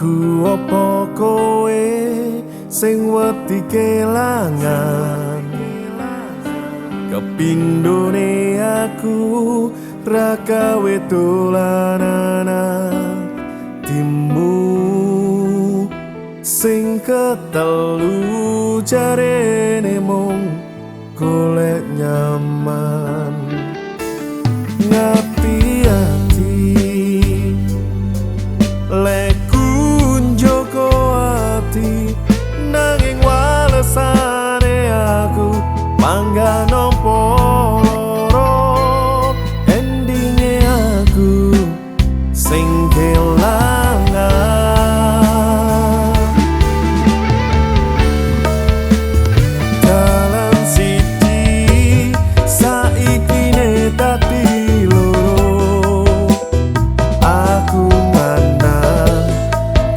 Aku apa kowe sing wedi kelangan, kepindhone aku ra gawe dolanan atimu. Sing ketelu jarene mung golek nyaman, ngati-ati leku njoko ati, nanging walesane aku mangga nampa loro. Endinge aku sing kelangan. Dalan siji saiki ne dadi loro, aku manang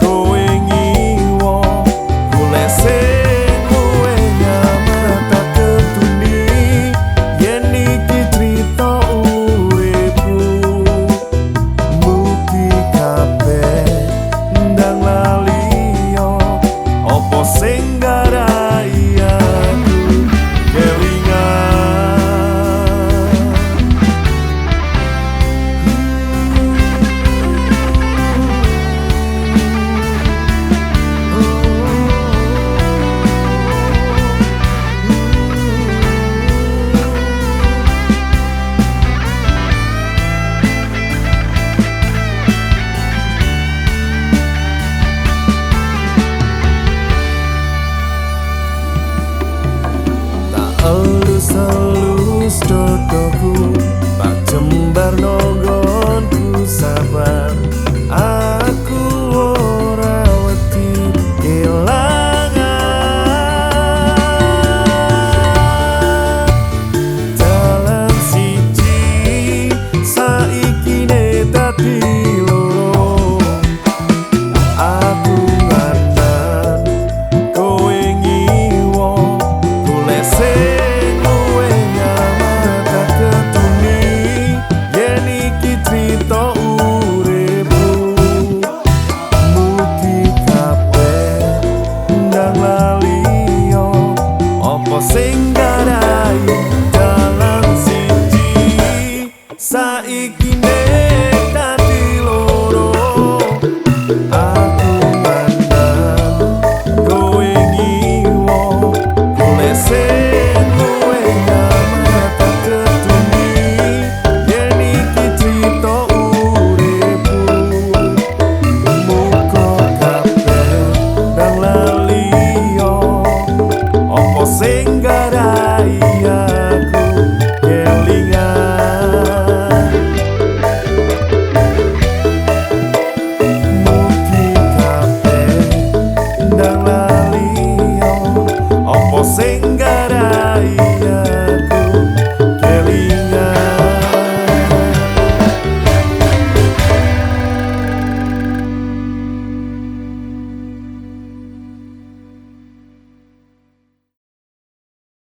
kowe ngiwo golek sing kowe nyaman. Tak ketuni yen iki crita uripku, mugi kabeh ndang lali yo apa sing garai aku kelingan. Elus-elus dodoku, tak jembar nonggonku sabar. Aku ora wedi kelangan. Dalan siji saiki ne dadi loro, aku mandan kowe ngiwo golek sing kowe nyaman. Tak ketuni yen iki crita uripku, mugi kabeh ndang lali yo apa sing garai. Dalan siji saiki ne dadi loro, aku mandang kowe ngiwo golek sing kowe nyaman. Tak ketuni yen iki crita uripku, muga kabeh ndang lali yo apa sing garai aku kelingan. Mugi kabeh ndang lali yo apa sing